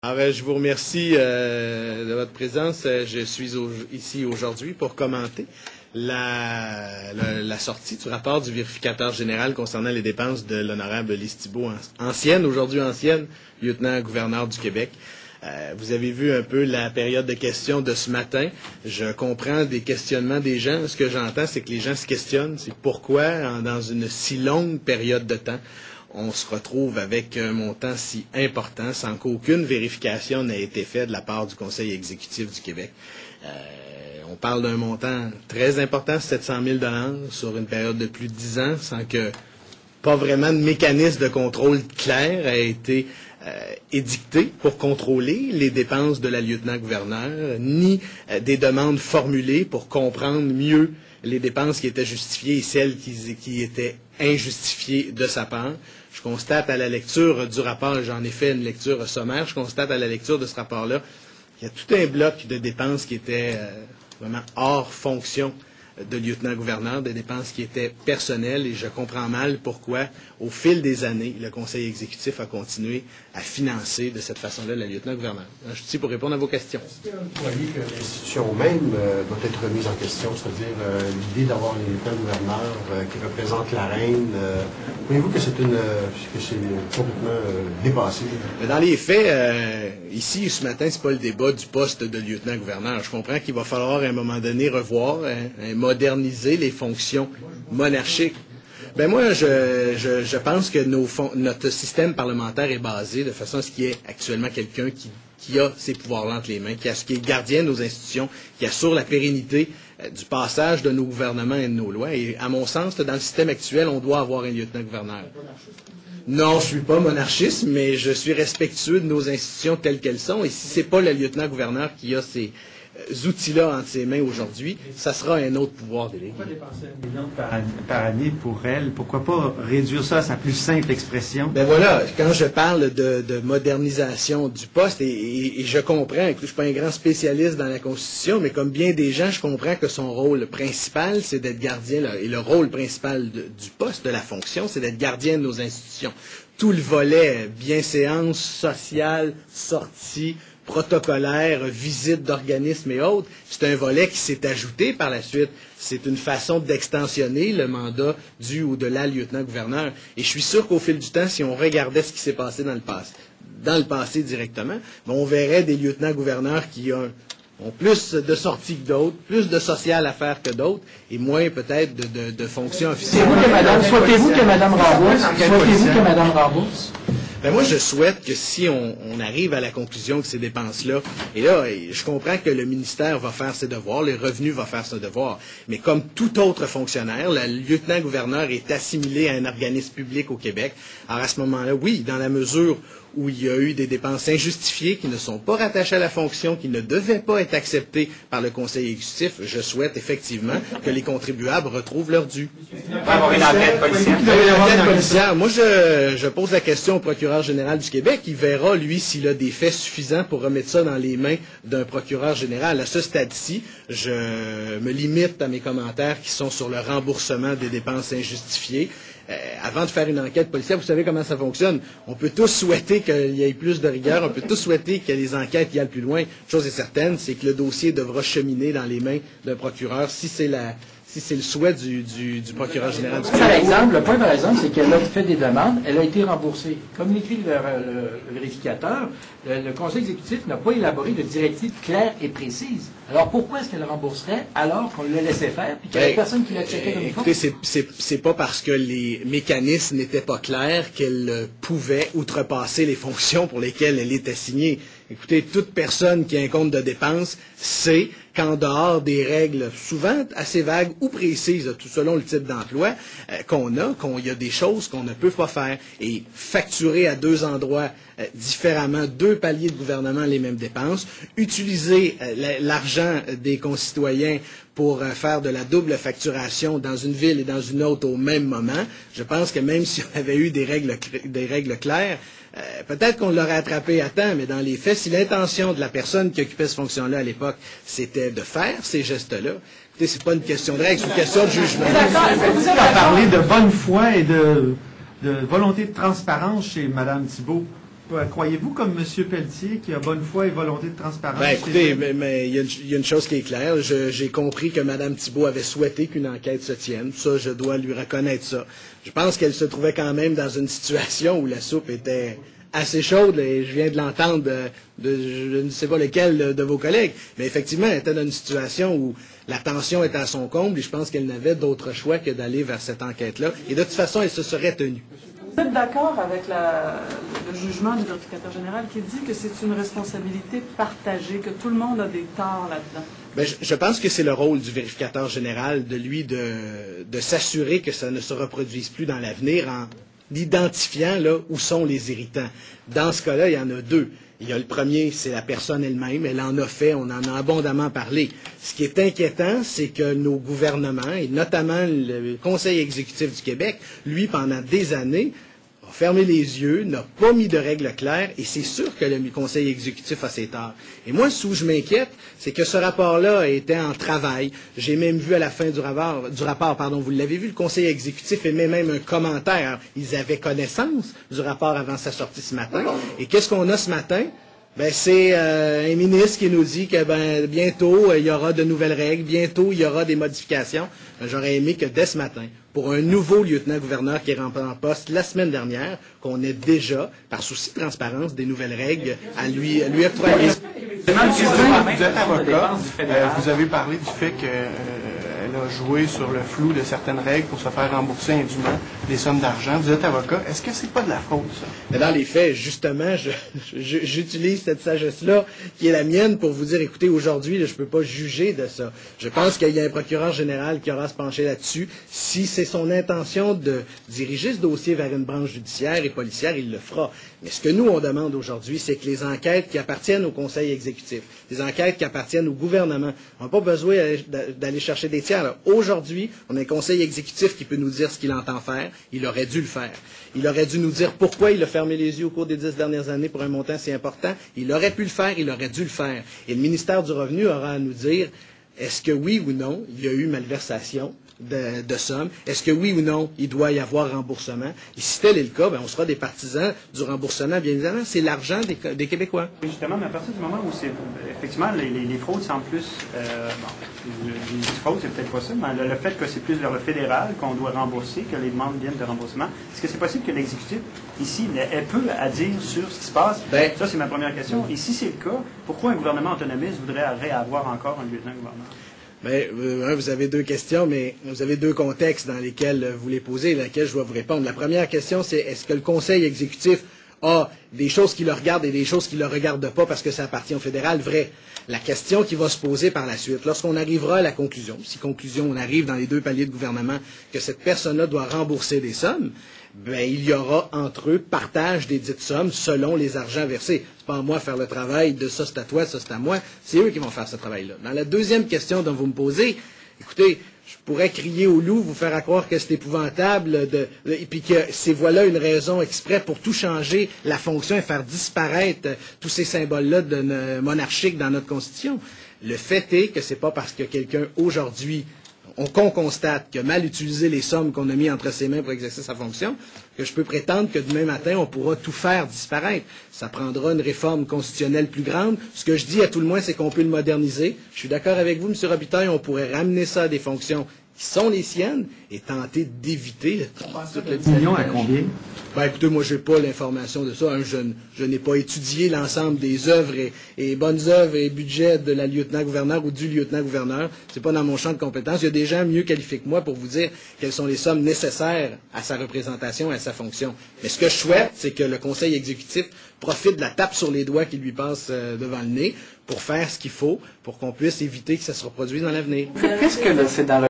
Alors, je vous remercie de votre présence. Je suis ici aujourd'hui pour commenter la sortie du rapport du vérificateur général concernant les dépenses de l'honorable Lise Thibault, aujourd'hui ancienne, lieutenant-gouverneur du Québec. Vous avez vu un peu la période de questions de ce matin. Je comprends des questionnements des gens. Ce que j'entends, c'est que les gens se questionnent. C'est pourquoi, dans une si longue période de temps, on se retrouve avec un montant si important sans qu'aucune vérification n'ait été faite de la part du Conseil exécutif du Québec. On parle d'un montant très important, 700 000 $ sur une période de plus de 10 ans, sans que pas vraiment de mécanisme de contrôle clair ait été édicté pour contrôler les dépenses de la lieutenant-gouverneur, ni des demandes formulées pour comprendre mieux les dépenses qui étaient justifiées et celles qui étaient injustifiées de sa part. Je constate à la lecture du rapport, j'en ai fait une lecture sommaire, je constate à la lecture de ce rapport-là qu'il y a tout un bloc de dépenses qui étaient vraiment hors fonction de lieutenant-gouverneur, des dépenses qui étaient personnelles, et je comprends mal pourquoi, au fil des années, le Conseil exécutif a continué à financer de cette façon-là la lieutenant-gouverneur. Je suis ici pour répondre à vos questions. Est-ce que vous croyez que l'institution même doit être remise en question, c'est-à-dire l'idée d'avoir un lieutenant-gouverneur qui représente la reine, croyez-vous que c'est complètement dépassé? Dans les faits, ici, ce matin, c'est pas le débat du poste de lieutenant-gouverneur. Je comprends qu'il va falloir, à un moment donné, revoir, moderniser les fonctions monarchiques. Ben moi, je pense que notre système parlementaire est basé de façon à ce qu'il y ait actuellement quelqu'un qui a ces pouvoirs-là entre les mains, qui est gardien de nos institutions, qui assure la pérennité du passage de nos gouvernements et de nos lois. Et à mon sens, dans le système actuel, on doit avoir un lieutenant-gouverneur. Non, je suis pas monarchiste, mais je suis respectueux de nos institutions telles qu'elles sont. Et si c'est pas le lieutenant-gouverneur qui a ces outils-là entre ses mains aujourd'hui, ça sera un autre pouvoir délégué. Pourquoi dépenser 1 million par année pour elle? Pourquoi pas réduire ça à sa plus simple expression? Ben voilà, quand je parle de modernisation du poste, et je comprends, je ne suis pas un grand spécialiste dans la Constitution, mais comme bien des gens, je comprends que son rôle principal, c'est d'être gardien, et le rôle principal du poste, de la fonction, c'est d'être gardien de nos institutions. Tout le volet bienséance, sociale, sortie, protocolaire, visite d'organismes et autres, c'est un volet qui s'est ajouté par la suite. C'est une façon d'extensionner le mandat du ou de la lieutenant-gouverneur. Et je suis sûr qu'au fil du temps, si on regardait ce qui s'est passé dans le passé directement, on verrait des lieutenants-gouverneurs qui ont plus de sorties que d'autres, plus de social à faire que d'autres, et moins peut-être de fonctions officielles. Souhaitez-vous que Mme Rambourse Ben moi, je souhaite que si on arrive à la conclusion que ces dépenses-là, et là, je comprends que le ministère va faire ses devoirs, les revenus va faire ses devoirs, mais comme tout autre fonctionnaire, le lieutenant-gouverneur est assimilé à un organisme public au Québec. Alors à ce moment-là, oui, dans la mesure où il y a eu des dépenses injustifiées qui ne sont pas rattachées à la fonction, qui ne devaient pas être acceptées par le Conseil exécutif, je souhaite effectivement que les contribuables retrouvent leur dû. Il va y avoir une enquête policière. Une enquête policière. Moi, je pose la question au procureur général du Québec. Il verra, lui, s'il a des faits suffisants pour remettre ça dans les mains d'un procureur général. À ce stade-ci, je me limite à mes commentaires qui sont sur le remboursement des dépenses injustifiées. Avant de faire une enquête policière, vous savez comment ça fonctionne. On peut tous souhaiter qu'il y ait plus de rigueur, on peut tous souhaiter que les enquêtes y aillent plus loin. Une chose est certaine, c'est que le dossier devra cheminer dans les mains d'un procureur si c'est le souhait du procureur général du Québec. Le point par exemple, c'est qu'elle a fait des demandes, elle a été remboursée. Comme l'écrit le vérificateur, le Conseil exécutif n'a pas élaboré de directive claire et précise. Alors pourquoi est-ce qu'elle rembourserait alors qu'on le laissait faire et qu'il n'y avait personne qui l'a checké comme il faut? Écoutez, c'est pas parce que les mécanismes n'étaient pas clairs qu'elle pouvait outrepasser les fonctions pour lesquelles elle est assignée. Écoutez, toute personne qui a un compte de dépenses sait qu'en dehors des règles souvent assez vagues ou précises, tout selon le type d'emploi qu'il y a des choses qu'on ne peut pas faire. Et facturer à deux endroits différemment, deux paliers de gouvernement les mêmes dépenses, utiliser l'argent des concitoyens pour faire de la double facturation dans une ville et dans une autre au même moment, je pense que même si on avait eu des règles claires, peut-être qu'on l'aurait attrapé à temps, mais dans les faits, si l'intention de la personne qui occupait cette fonction-là à l'époque, c'était de faire ces gestes-là, écoutez, c'est pas une question de règle, c'est une question de jugement. Vous avez parlé de bonne foi et de volonté de transparence chez Mme Thibault. Ouais, croyez-vous, comme M. Pelletier, qui a bonne foi et volonté de transparence? Ben, écoutez, mais il y a une chose qui est claire. J'ai compris que Mme Thibault avait souhaité qu'une enquête se tienne. Ça, je dois lui reconnaître ça. Je pense qu'elle se trouvait quand même dans une situation où la soupe était assez chaude, et je viens de l'entendre je ne sais pas lequel de vos collègues, mais effectivement, elle était dans une situation où la tension était à son comble, et je pense qu'elle n'avait d'autre choix que d'aller vers cette enquête-là. Et de toute façon, elle se serait tenue. Vous êtes d'accord avec le jugement du vérificateur général qui dit que c'est une responsabilité partagée, que tout le monde a des torts là-dedans? Ben, je pense que c'est le rôle du vérificateur général de s'assurer que ça ne se reproduise plus dans l'avenir en identifiant là où sont les irritants. Dans ce cas-là, il y en a deux. Il y a le premier, c'est la personne elle-même. Elle en a fait, on en a abondamment parlé. Ce qui est inquiétant, c'est que nos gouvernements, et notamment le Conseil exécutif du Québec, lui, pendant des années, a fermé les yeux, n'a pas mis de règles claires, et c'est sûr que le Conseil exécutif a ses torts. Et moi, ce où je m'inquiète, c'est que ce rapport-là était en travail. J'ai même vu à la fin du rapport, vous l'avez vu, le Conseil exécutif émet même un commentaire. Ils avaient connaissance du rapport avant sa sortie ce matin. Et qu'est-ce qu'on a ce matin? Ben, c'est un ministre qui nous dit que bientôt, il y aura de nouvelles règles, bientôt, il y aura des modifications. J'aurais aimé que dès ce matin, pour un nouveau lieutenant-gouverneur qui est rentré en poste la semaine dernière, qu'on ait déjà, par souci de transparence, des nouvelles règles à lui octroyer. Vous êtes avocat, vous avez parlé du fait qu'elle a joué sur le flou de certaines règles pour se faire rembourser indûment des sommes d'argent. Vous êtes avocat, est-ce que c'est pas de la fraude, ça? Mais dans les faits, justement, j'utilise cette sagesse-là qui est la mienne pour vous dire, écoutez, aujourd'hui, je ne peux pas juger de ça. Je pense qu'il y a un procureur général qui aura à se pencher là-dessus. Si c'est son intention de diriger ce dossier vers une branche judiciaire et policière, il le fera. Mais ce que nous, on demande aujourd'hui, c'est que les enquêtes qui appartiennent au Conseil exécutif, les enquêtes qui appartiennent au gouvernement, on n'a pas besoin d'aller chercher des tiers. Aujourd'hui, on a un Conseil exécutif qui peut nous dire ce qu'il entend faire. Il aurait dû le faire. Il aurait dû nous dire pourquoi il a fermé les yeux au cours des 10 dernières années pour un montant si important. Il aurait pu le faire, il aurait dû le faire. Et le ministère du Revenu aura à nous dire est-ce que oui ou non, il y a eu malversation de sommes? Est-ce que oui ou non, il doit y avoir remboursement? Et si tel est le cas, on sera des partisans du remboursement, bien évidemment. C'est l'argent des Québécois. Oui, justement, mais à partir du moment où c'est effectivement les fraudes semblent plus les fraudes, c'est peut-être pas ça, mais le fait que c'est plus le fédéral qu'on doit rembourser, que les demandes viennent de remboursement, est-ce que c'est possible que l'exécutif, ici, ait peu à dire sur ce qui se passe? Ça, c'est ma première question. Et si c'est le cas, pourquoi un gouvernement autonomiste voudrait réavoir encore un lieutenant-gouverneur? Vous avez deux questions, mais vous avez deux contextes dans lesquels vous les posez et lesquels je dois vous répondre. La première question, c'est est-ce que le Conseil exécutif a des choses qui le regardent et des choses qui ne le regardent pas parce que ça appartient au fédéral? Vrai. La question qui va se poser par la suite, lorsqu'on arrivera à la conclusion, si conclusion on arrive dans les deux paliers de gouvernement, que cette personne-là doit rembourser des sommes, il y aura entre eux partage des dites sommes selon les argents versés. C'est pas à moi de faire le travail de ça c'est à toi, ça c'est à moi. C'est eux qui vont faire ce travail-là. Dans la deuxième question dont vous me posez, écoutez, je pourrais crier au loup, vous faire croire que c'est épouvantable, et puis que c'est voilà une raison exprès pour tout changer la fonction et faire disparaître tous ces symboles-là monarchiques dans notre Constitution. Le fait est que c'est pas parce que quelqu'un aujourd'hui qu'on constate qu'il a mal utilisé les sommes qu'on a mis entre ses mains pour exercer sa fonction, que je peux prétendre que demain matin, on pourra tout faire disparaître. Ça prendra une réforme constitutionnelle plus grande. Ce que je dis à tout le moins, c'est qu'on peut le moderniser. Je suis d'accord avec vous, M. Robitaille, on pourrait ramener ça à des fonctions qui sont les siennes et tenter d'éviter le million à combien? Écoutez, moi, je n'ai pas l'information de ça. Hein. Je n'ai pas étudié l'ensemble des œuvres et bonnes œuvres et budgets de la lieutenant-gouverneur ou du lieutenant-gouverneur. C'est pas dans mon champ de compétences. Il y a des gens mieux qualifiés que moi pour vous dire quelles sont les sommes nécessaires à sa représentation et à sa fonction. Mais ce que je souhaite, c'est que le Conseil exécutif profite de la tape sur les doigts qui lui passe devant le nez pour faire ce qu'il faut pour qu'on puisse éviter que ça se reproduise dans l'avenir. Qu'est-ce que c'est dans